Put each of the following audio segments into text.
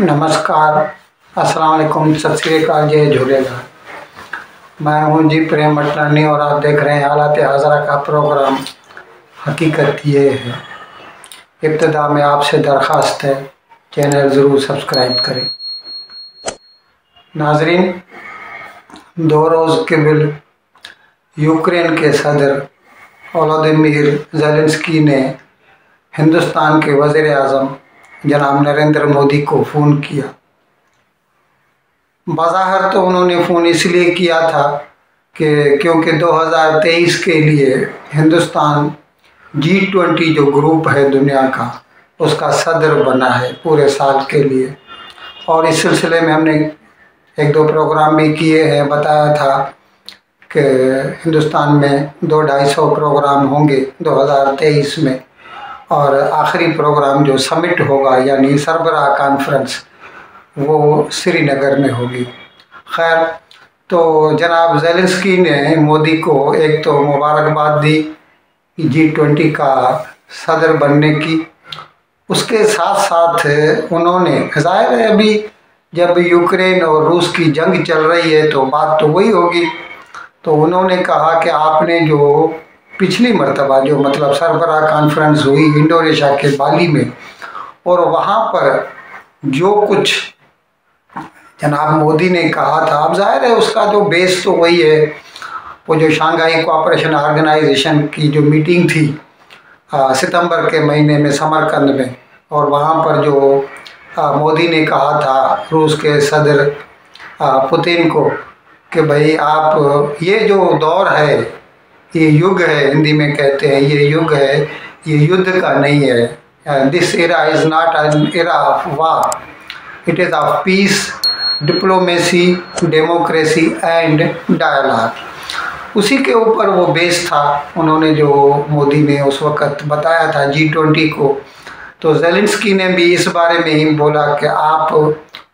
नमस्कार, अस्सलाम वालेकुम, सत श्री अकाल, जय झूलेलाल। मैं हूं जी प्रेम मटलानी और आप देख रहे हैं हालात हाज़रा का प्रोग्राम हकीकत ये है। इब्तिदा में आपसे दरख्वास्त है, चैनल ज़रूर सब्सक्राइब करें। नाजरीन, 2 रोज़ कबल यूक्रेन के सदर वोलोदिमीर ज़ेलेंस्की ने हिंदुस्तान के वज़ीर आज़म जनाब नरेंद्र मोदी को फ़ोन किया। बज़ाहिर तो उन्होंने फ़ोन इसलिए किया था कि क्योंकि 2023 के लिए हिंदुस्तान G20 जो ग्रुप है दुनिया का, उसका सदर बना है पूरे साल के लिए। और इस सिलसिले में हमने 1-2 प्रोग्राम भी किए हैं। बताया था कि हिंदुस्तान में 200-250 प्रोग्राम होंगे 2023 में, और आखिरी प्रोग्राम जो समिट होगा यानी सरबराह कॉन्फ्रेंस, वो श्रीनगर में होगी। खैर, तो जनाब ज़ेलेंस्की ने मोदी को एक तो मुबारकबाद दी G20 का सदर बनने की। उसके साथ साथ उन्होंने, ज़ाहिर है अभी जब यूक्रेन और रूस की जंग चल रही है तो बात तो वही होगी, तो उन्होंने कहा कि आपने जो पिछली मर्तबा जो मतलब सरबराह कॉन्फ्रेंस हुई इंडोनेशिया के बाली में, और वहाँ पर जो कुछ जनाब मोदी ने कहा था, अब जाहिर है उसका जो बेस तो वही है। वो जो शंघाई कोऑपरेशन ऑर्गेनाइजेशन की जो मीटिंग थी सितंबर के महीने में समरकंद में, और वहाँ पर जो मोदी ने कहा था रूस के सदर पुतिन को कि भाई आप, ये जो दौर है, ये युग है, हिंदी में कहते हैं ये युग है, ये युद्ध का नहीं है। This era is not an era of war, it is of peace, diplomacy, democracy and dialogue. उसी के ऊपर वो बेस था। उन्होंने जो मोदी ने उस वक़्त बताया था G20 को, तो ज़ेलेंस्की ने भी इस बारे में ही बोला कि आप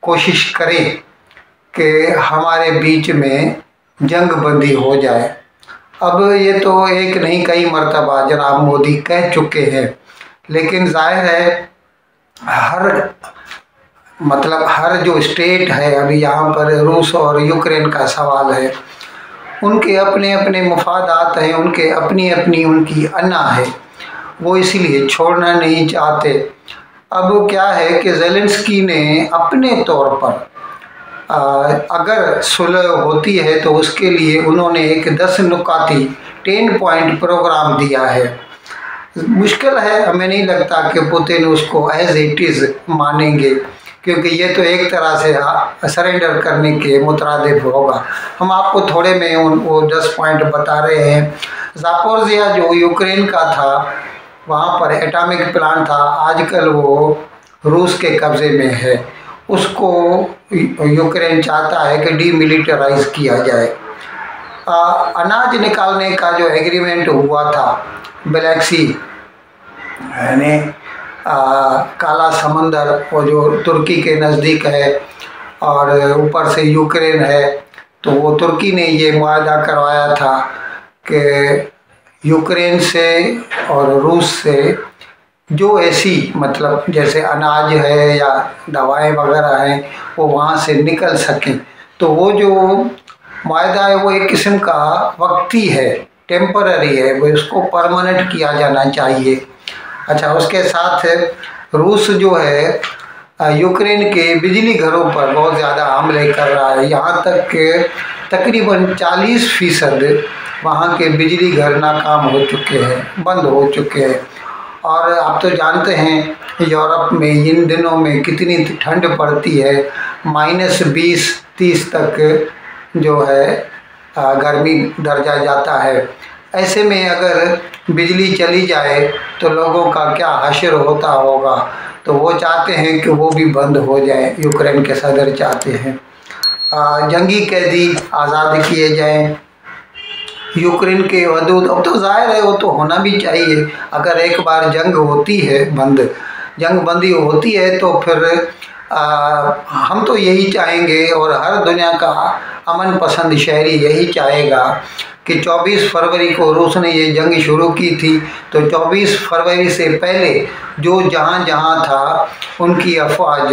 कोशिश करें कि हमारे बीच में जंग बंदी हो जाए। अब ये तो एक नहीं कई मर्तबा जनाब मोदी कह चुके हैं, लेकिन जाहिर है हर जो स्टेट है, अभी यहाँ पर रूस और यूक्रेन का सवाल है, उनके अपने अपने मुफादात हैं, उनके अपनी अपनी उनकी अन्ना है, वो इसीलिए छोड़ना नहीं चाहते। अब क्या है कि ज़ेलेंस्की ने अपने तौर पर अगर सुलह होती है तो उसके लिए उन्होंने एक 10 नुकाती 10 पॉइंट प्रोग्राम दिया है। मुश्किल है, हमें नहीं लगता कि पुतिन उसको एज इट इज़ मानेंगे, क्योंकि ये तो एक तरह से सरेंडर करने के मुतरादिफ होगा। हम आपको थोड़े में वो 10 पॉइंट बता रहे हैं। ज़ापोरिज़िया जो यूक्रेन का था, वहाँ पर एटॉमिक प्लांट था, आजकल वो रूस के कब्ज़े में है। उसको यूक्रेन चाहता है कि डीमिलिटराइज किया जाए। अनाज निकालने का जो एग्रीमेंट हुआ था ब्लैक सी यानी काला समंदर, वो जो तुर्की के नज़दीक है और ऊपर से यूक्रेन है, तो वो तुर्की ने ये मुआहदा करवाया था कि यूक्रेन से और रूस से जो ऐसी मतलब जैसे अनाज है या दवाएं वगैरह हैं वो वहाँ से निकल सकें। तो वो जो मुआहदा है वो एक किस्म का वक्ती है, टेम्पररी है, वो इसको परमानेंट किया जाना चाहिए। अच्छा, उसके साथ रूस जो है यूक्रेन के बिजली घरों पर बहुत ज़्यादा हमले कर रहा है। यहाँ तक कि तकरीबन 40% वहाँ के बिजली घर नाकाम हो चुके हैं, बंद हो चुके हैं। और आप तो जानते हैं यूरोप में इन दिनों में कितनी ठंड पड़ती है, -20-30 तक जो है गर्मी दर्जा जाता है। ऐसे में अगर बिजली चली जाए तो लोगों का क्या हश्र होता होगा। तो वो चाहते हैं कि वो भी बंद हो जाए, यूक्रेन के सदर चाहते हैं जंगी कैदी आज़ाद किए जाएं यूक्रेन के हदूद। अब तो जाहिर है वो तो होना भी चाहिए। अगर एक बार जंग होती है, जंग बंदी होती है, तो फिर हम तो यही चाहेंगे और हर दुनिया का अमन पसंद शहरी यही चाहेगा कि 24 फरवरी को रूस ने ये जंग शुरू की थी, तो 24 फरवरी से पहले जो जहाँ जहाँ था उनकी अफवाज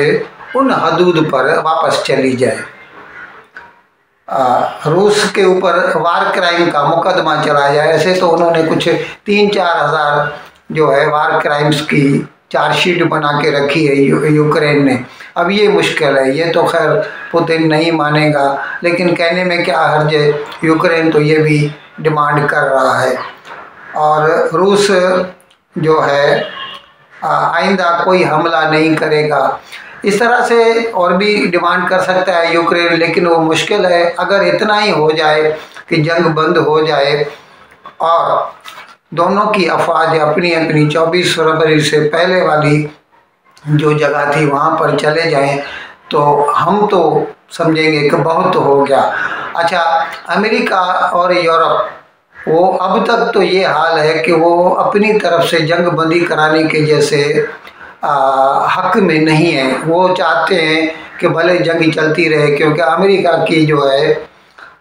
उन हदूद पर वापस चली जाए। रूस के ऊपर वार क्राइम का मुकदमा चलाया जाए। ऐसे तो उन्होंने कुछ 3-4 हज़ार जो है वार क्राइम्स की चार्जशीट बना के रखी है यूक्रेन ने। अब ये मुश्किल है, ये तो खैर पुतिन नहीं मानेगा, लेकिन कहने में क्या हर्ज है, यूक्रेन तो ये भी डिमांड कर रहा है। और रूस जो है आइंदा कोई हमला नहीं करेगा, इस तरह से और भी डिमांड कर सकता है यूक्रेन, लेकिन वो मुश्किल है। अगर इतना ही हो जाए कि जंग बंद हो जाए और दोनों की अफवाज अपनी अपनी 24 फरवरी से पहले वाली जो जगह थी वहाँ पर चले जाएं, तो हम तो समझेंगे कि बहुत हो गया। अच्छा, अमेरिका और यूरोप, वो अब तक तो ये हाल है कि वो अपनी तरफ से जंग बंदी कराने के जैसे हक में नहीं है। वो चाहते हैं कि भले जंग चलती रहे, क्योंकि अमेरिका की जो है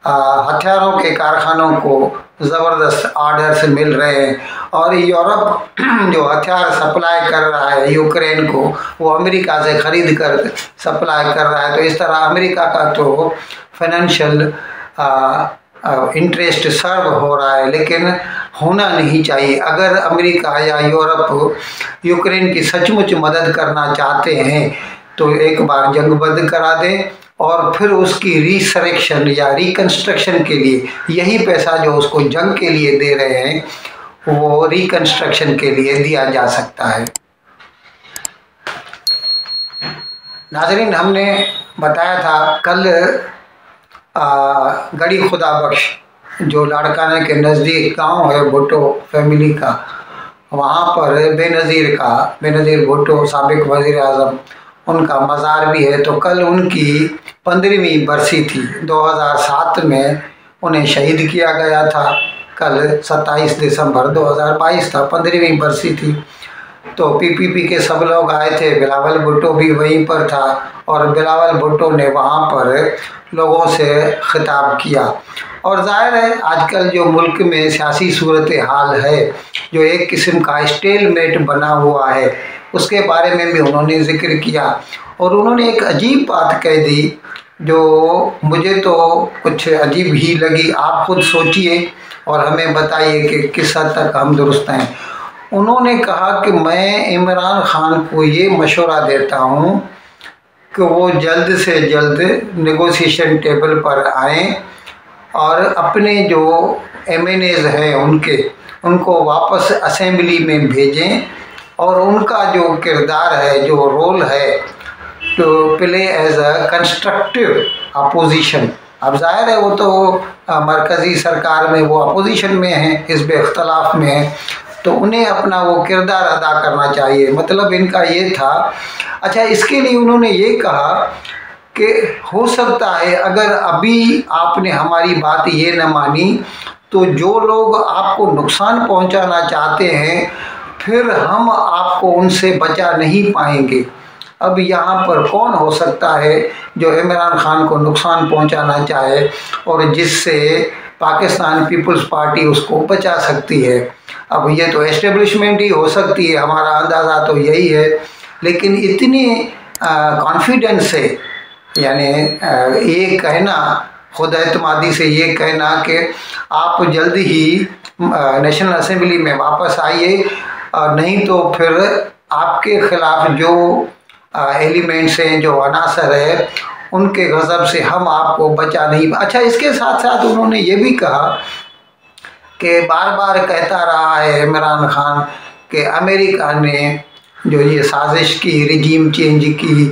हथियारों के कारखानों को ज़बरदस्त ऑर्डर्स मिल रहे हैं, और यूरोप जो हथियार सप्लाई कर रहा है यूक्रेन को, वो अमेरिका से ख़रीद कर सप्लाई कर रहा है। तो इस तरह अमेरिका का तो फाइनेंशियल इंटरेस्ट सर्व हो रहा है, लेकिन होना नहीं चाहिए। अगर अमेरिका या यूरोप यूक्रेन की सचमुच मदद करना चाहते हैं तो एक बार जंग बंद करा दें, और फिर उसकी रिसरेक्शन या रिकंस्ट्रक्शन के लिए यही पैसा जो उसको जंग के लिए दे रहे हैं वो रिकंस्ट्रक्शन के लिए दिया जा सकता है। नाज़रीन, हमने बताया था कल गड़ी खुदा बख्श जो लाड़काना के नज़दीक गांव है भुट्टो फैमिली का, वहाँ पर बेनज़ीर भुट्टो साबिक वज़ीर आज़म, उनका मज़ार भी है। तो कल उनकी 15वीं बरसी थी। 2007 में उन्हें शहीद किया गया था। कल 27 दिसंबर 2022 था, 15वीं बरसी थी। तो पीपीपी के सब लोग आए थे, बिलावल भुट्टो भी वहीं पर था, और बिलावल भुट्टो ने वहाँ पर लोगों से खिताब किया। और जाहिर है आजकल जो मुल्क में सियासी सूरत हाल है, जो एक किस्म का स्टेलमेट बना हुआ है, उसके बारे में भी उन्होंने जिक्र किया। और उन्होंने एक अजीब बात कह दी जो मुझे तो कुछ अजीब ही लगी। आप खुद सोचिए और हमें बताइए कि किस हद तक हम दुरुस्त हैं। उन्होंने कहा कि मैं इमरान खान को ये मशवरा देता हूँ कि वो जल्द से जल्द नेगोशिएशन टेबल पर आएँ और अपने जो MNAs हैं उनको वापस असेंबली में भेजें, और उनका जो किरदार है, जो रोल है, to play as a constructive opposition. अब जाहिर है वो तो मरकज़ी सरकार में वो अपोजिशन में है, हिज़्ब इख्तिलाफ में है, तो उन्हें अपना वो किरदार अदा करना चाहिए। मतलब इनका ये था। अच्छा, इसके लिए उन्होंने ये कहा कि हो सकता है अगर अभी आपने हमारी बात ये न मानी तो जो लोग आपको नुकसान पहुंचाना चाहते हैं फिर हम आपको उनसे बचा नहीं पाएंगे। अब यहाँ पर कौन हो सकता है जो इमरान खान को नुकसान पहुंचाना चाहे और जिससे पाकिस्तान पीपल्स पार्टी उसको बचा सकती है। अब ये तो एस्टेब्लिशमेंट ही हो सकती है, हमारा अंदाज़ा तो यही है, लेकिन इतनी कॉन्फिडेंस से, यानी ये कहना, खुद एतमादी से ये कहना कि आप जल्द ही नेशनल असेंबली में वापस आइए, नहीं तो फिर आपके ख़िलाफ़ जो एलिमेंट्स हैं, जो अनासर है, उनके गज़ब से हम आपको बचा नहीं। अच्छा, इसके साथ साथ उन्होंने ये भी कहा कि बार बार कहता रहा है इमरान खान कि अमेरिका ने जो ये साजिश की, रिजीम चेंज की,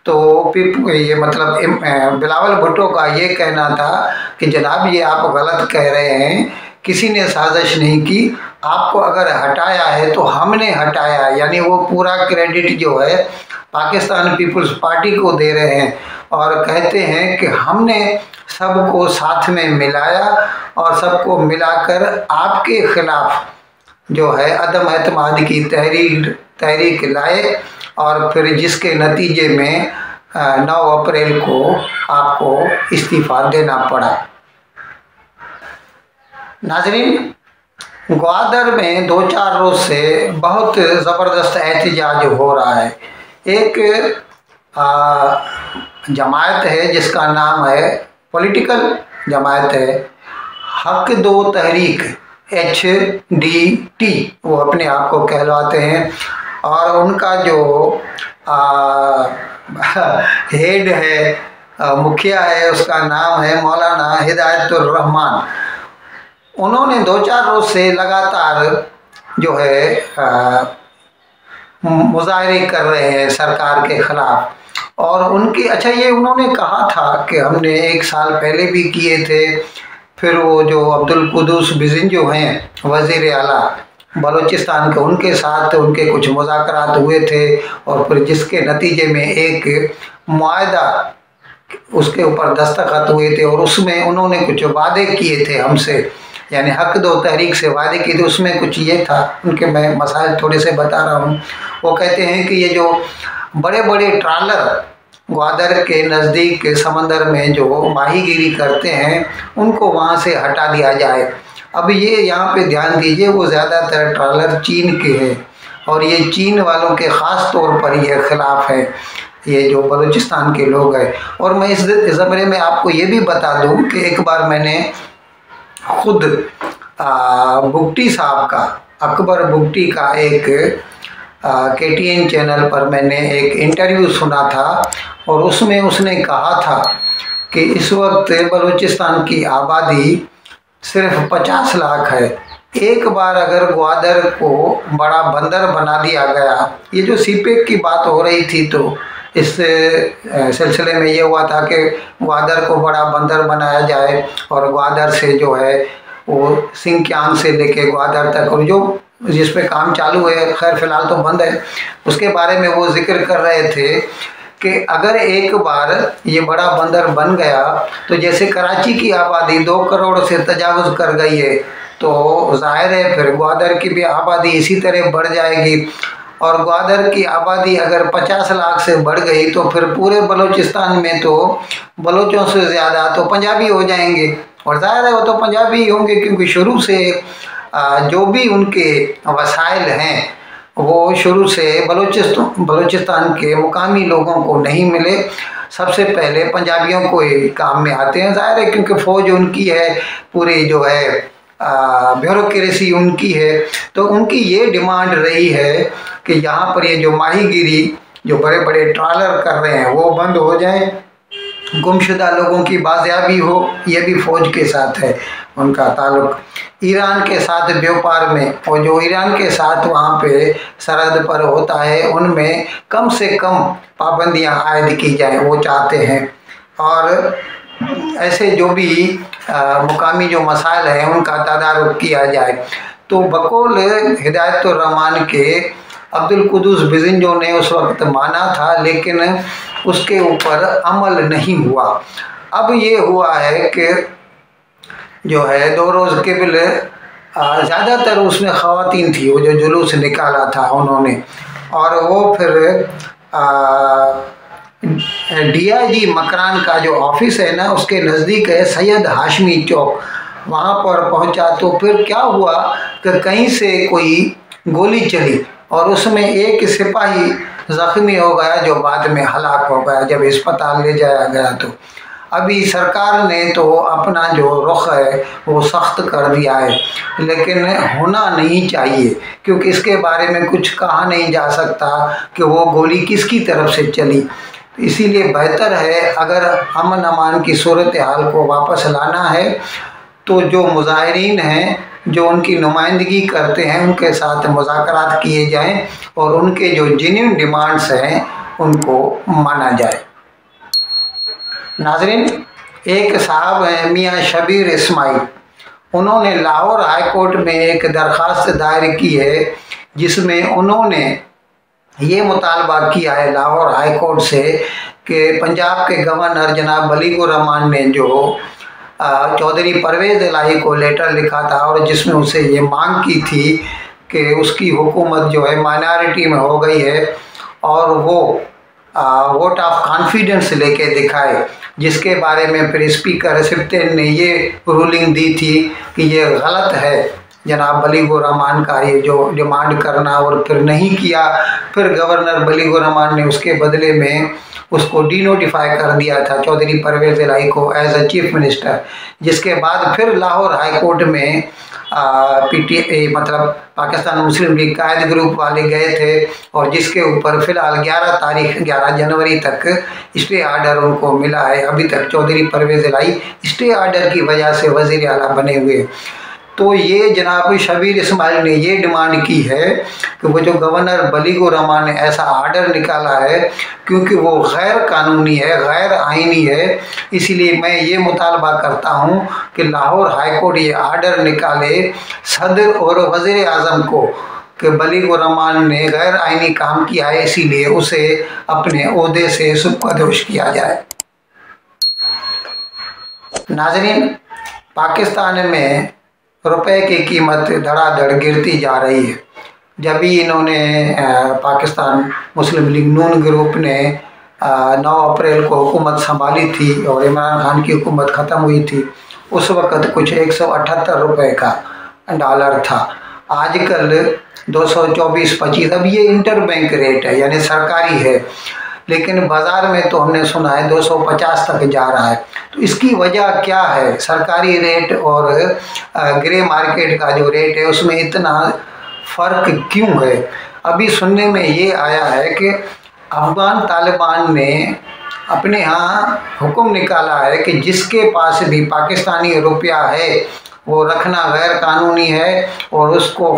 तो ये मतलब बिलावल भुट्टो का ये कहना था कि जनाब ये आप गलत कह रहे हैं, किसी ने साजिश नहीं की, आपको अगर हटाया है तो हमने हटाया, यानी वो पूरा क्रेडिट जो है पाकिस्तान पीपल्स पार्टी को दे रहे हैं और कहते हैं कि हमने सबको साथ में मिलाया और सबको मिलाकर आपके खिलाफ जो है अदम एतमाद की तहरीक लाए, और फिर जिसके नतीजे में 9 अप्रैल को आपको इस्तीफ़ा देना पड़ा। नाजरीन, ग्वादर में 2-4 रोज़ से बहुत ज़बरदस्त एहतजाज हो रहा है। एक जमात है जिसका नाम है, पॉलिटिकल जमात है, हक दो तहरीक, HDT वो अपने आप को कहलाते हैं। और उनका जो हेड है, मुखिया है, उसका नाम है मौलाना हिदायतुर रहमान। उन्होंने 2-4 रोज से लगातार जो है मुजाहरे कर रहे हैं सरकार के खिलाफ। और उनकी ये उन्होंने कहा था कि हमने 1 साल पहले भी किए थे। फिर वो जो अब्दुल कुद्दूस बिज़न जो हैं वज़ीर आला बलूचिस्तान के, उनके साथ उनके कुछ मुज़ाकरात हुए थे और फिर जिसके नतीजे में एक मुआहदा उसके ऊपर दस्तखत हुए थे और उसमें उन्होंने कुछ वादे किए थे हमसे, यानी हक दो तहरीक से वादे किए थे। उसमें कुछ ये था, उनके मैं मसाइल थोड़े से बता रहा हूँ। वो कहते हैं कि ये जो बड़े बड़े ट्रालर ग्वादर के नज़दीक के समंदर में जो माहीगीरी करते हैं उनको वहाँ से हटा दिया जाए। अब ये यहाँ पे ध्यान दीजिए, वो ज़्यादातर ट्रालर चीन के हैं और ये चीन वालों के ख़ास तौर पर ये खिलाफ है, ये जो बलूचिस्तान के लोग हैं। और मैं इस ज़मरे में आपको ये भी बता दूँ कि एक बार मैंने खुद बुगटी साहब का, अकबर बुगटी का एक KTN चैनल पर मैंने एक इंटरव्यू सुना था और उसमें उसने कहा था कि इस वक्त बलूचिस्तान की आबादी सिर्फ 50 लाख है। एक बार अगर ग्वादर को बड़ा बंदर बना दिया गया, ये जो सीपेक की बात हो रही थी तो इस सिलसिले में ये हुआ था कि ग्वादर को बड़ा बंदर बनाया जाए और ग्वादर से जो है वो सिंकियांग से लेके ग्वादर तक और जो जिस पे काम चालू है, खैर फिलहाल तो बंद है, उसके बारे में वो जिक्र कर रहे थे कि अगर एक बार ये बड़ा बंदर बन गया तो जैसे कराची की आबादी 2 करोड़ से तजावुज़ कर गई है तो जाहिर है फिर ग्वादर की भी आबादी इसी तरह बढ़ जाएगी। और ग्वादर की आबादी अगर 50 लाख से बढ़ गई तो फिर पूरे बलूचिस्तान में तो बलोचों से ज़्यादा तो पंजाबी हो जाएंगे। और ज़ाहिर है वो तो पंजाबी ही होंगे क्योंकि शुरू से जो भी उनके वसाइल हैं वो शुरू से बलूचिस्तान के मुकामी लोगों को नहीं मिले, सबसे पहले पंजाबियों को ही काम में आते हैं। ज़ाहिर है क्योंकि फ़ौज उनकी है, पूरी जो है ब्यूरोक्रेसी उनकी है, तो उनकी ये डिमांड रही है कि यहाँ पर ये जो माहीगीरी जो बड़े बड़े ट्रालर कर रहे हैं वो बंद हो जाए, गुमशुदा लोगों की बाजियाबी हो। ये भी फ़ौज के साथ है उनका ताल्लुक़। ईरान के साथ व्यापार में, और जो ईरान के साथ वहाँ पे सरहद पर होता है उनमें कम से कम पाबंदियाँ आयद की जाएँ, वो चाहते हैं। और ऐसे जो भी मुकामी जो मसाइल हैं उनका तदारुक किया जाए। तो बकौल हिदायतुर रहमान के अब्दुल कुद्दूस बिज़न ने उस वक्त माना था, लेकिन उसके ऊपर अमल नहीं हुआ। अब ये हुआ है कि जो है 2 रोज़ केवल ज़्यादातर उसमें ख़वातीन थी, वो जो जुलूस निकाला था उन्होंने। और वो फिर DIG मकरान का जो ऑफिस है ना उसके नज़दीक है सैयद हाशमी चौक, वहाँ पर पहुँचा तो फिर क्या हुआ कि कहीं से कोई गोली चली और उसमें एक सिपाही ज़ख्मी हो गया जो बाद में हलाक हो गया जब अस्पताल ले जाया गया। तो अभी सरकार ने तो अपना जो रुख है वो सख्त कर दिया है, लेकिन होना नहीं चाहिए क्योंकि इसके बारे में कुछ कहा नहीं जा सकता कि वो गोली किसकी तरफ से चली। इसीलिए बेहतर है अगर अमन अमान की सूरत हाल को वापस लाना है तो जो मुजाहिरीन हैं जो उनकी नुमाइंदगी करते हैं उनके साथ मुज़ाकरात किए जाएं और उनके जो जेन्युइन डिमांड्स हैं उनको माना जाए। नाज़रीन, एक साहब हैं मियाँ शबीर इस्माइल, उन्होंने लाहौर हाई कोर्ट में एक दरख्वास्त दायर की है जिसमें उन्होंने ये मुतालबा किया है लाहौर हाई कोर्ट से कि पंजाब के गवर्नर जनाब बलीगुर रहमान ने जो चौधरी परवेज़ इलाही को लेटर लिखा था और जिसमें उसे ये मांग की थी कि उसकी हुकूमत जो है माइनॉरिटी में हो गई है और वो वोट ऑफ कॉन्फिडेंस लेके दिखाए, जिसके बारे में फिर स्पीकर रिसिप्टेन ने ये रूलिंग दी थी कि ये गलत है जनाब बलीगो रहमान का ये जो डिमांड करना और फिर नहीं किया, फिर गवर्नर बलीगो रहमान ने उसके बदले में उसको डीनोटिफाई कर दिया था चौधरी परवेज़ इलाही को एज अ चीफ मिनिस्टर, जिसके बाद फिर लाहौर हाई कोर्ट में पीटीआई मतलब पाकिस्तान मुस्लिम लीग कायद ग्रुप वाले गए थे और जिसके ऊपर फिलहाल 11 जनवरी तक स्टे आर्डर उनको मिला है। अभी तक चौधरी परवेज़ इलाही स्टे आर्डर की वजह से वज़ीर आला बने हुए। तो ये जनाब शबीर इस्माइल ने ये डिमांड की है कि वो जो गवर्नर बलीगो रहमान ने ऐसा आर्डर निकाला है क्योंकि वो गैर कानूनी है, गैर आइनी है, इसलिए मैं ये मुतालबा करता हूँ कि लाहौर हाई कोर्ट ये आर्डर निकाले सदर और वज़ीर आज़म को कि बलीगो रहमान ने गैर आइनी काम किया है, इसीलिए उसे अपने ओहदे से सुपुर्द किया जाए। नाज़रीन, पाकिस्तान में रुपए की कीमत धड़ाधड़ गिरती जा रही है। जब भी इन्होंने पाकिस्तान मुस्लिम लीग नून ग्रुप ने 9 अप्रैल को हुकूमत संभाली थी और इमरान खान की हुकूमत ख़त्म हुई थी, उस वक़्त कुछ 178 रुपये का डॉलर था। आजकल 224-25, अब ये इंटर बैंक रेट है यानी सरकारी है, लेकिन बाज़ार में तो हमने सुना है 250 तक जा रहा है। तो इसकी वजह क्या है? सरकारी रेट और ग्रे मार्केट का जो रेट है उसमें इतना फ़र्क क्यों है? अभी सुनने में ये आया है कि अफ़गान तालिबान ने अपने यहाँ हुक्म निकाला है कि जिसके पास भी पाकिस्तानी रुपया है वो रखना गैर कानूनी है और उसको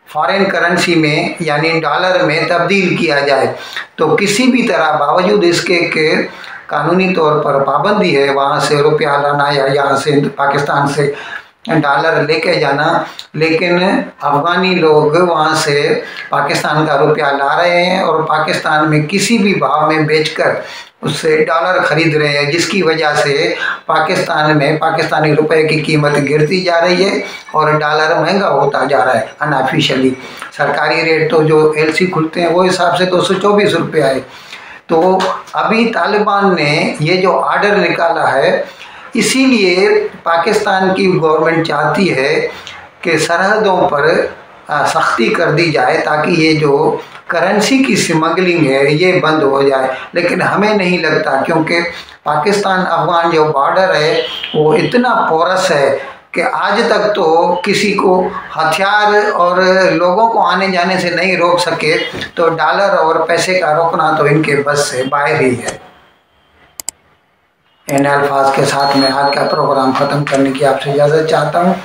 फॉरेन करेंसी में यानी डॉलर में तब्दील किया जाए। तो किसी भी तरह बावजूद इसके कि कानूनी तौर पर पाबंदी है वहाँ से रुपया लाना या यहाँ से पाकिस्तान से डॉलर लेके जाना, लेकिन अफ़गानी लोग वहाँ से पाकिस्तान का रुपया ला रहे हैं और पाकिस्तान में किसी भी भाव में बेचकर उससे डॉलर ख़रीद रहे हैं, जिसकी वजह से पाकिस्तान में पाकिस्तानी रुपए की कीमत गिरती जा रही है और डॉलर महंगा होता जा रहा है अनऑफिशियली। सरकारी रेट तो जो एलसी खुलते हैं वो हिसाब से 224 रुपया है। तो अभी तालिबान ने ये जो आर्डर निकाला है, इसीलिए पाकिस्तान की गवर्नमेंट चाहती है कि सरहदों पर सख्ती कर दी जाए ताकि ये जो करेंसी की स्मगलिंग है ये बंद हो जाए। लेकिन हमें नहीं लगता, क्योंकि पाकिस्तान अफ़गान जो बॉर्डर है वो इतना पोरस है कि आज तक तो किसी को हथियार और लोगों को आने जाने से नहीं रोक सके, तो डॉलर और पैसे का रोकना तो इनके बस से बाहर ही है। इन अल्फाज के साथ मैं आज का प्रोग्राम ख़त्म करने की आपसे इजाज़त चाहता हूँ,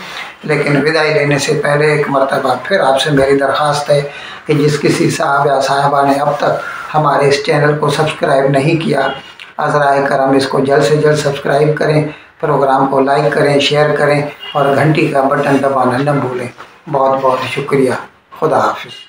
लेकिन विदाई लेने से पहले एक मरतबा फिर आपसे मेरी दरख्वास्त है कि जिस किसी साहब या साहिबा ने अब तक हमारे इस चैनल को सब्सक्राइब नहीं किया, अज़राए करम इसको जल्द से जल्द सब्सक्राइब करें, प्रोग्राम को लाइक करें, शेयर करें और घंटी का बटन दबाना न भूलें। बहुत बहुत शुक्रिया। खुदा हाफिज़।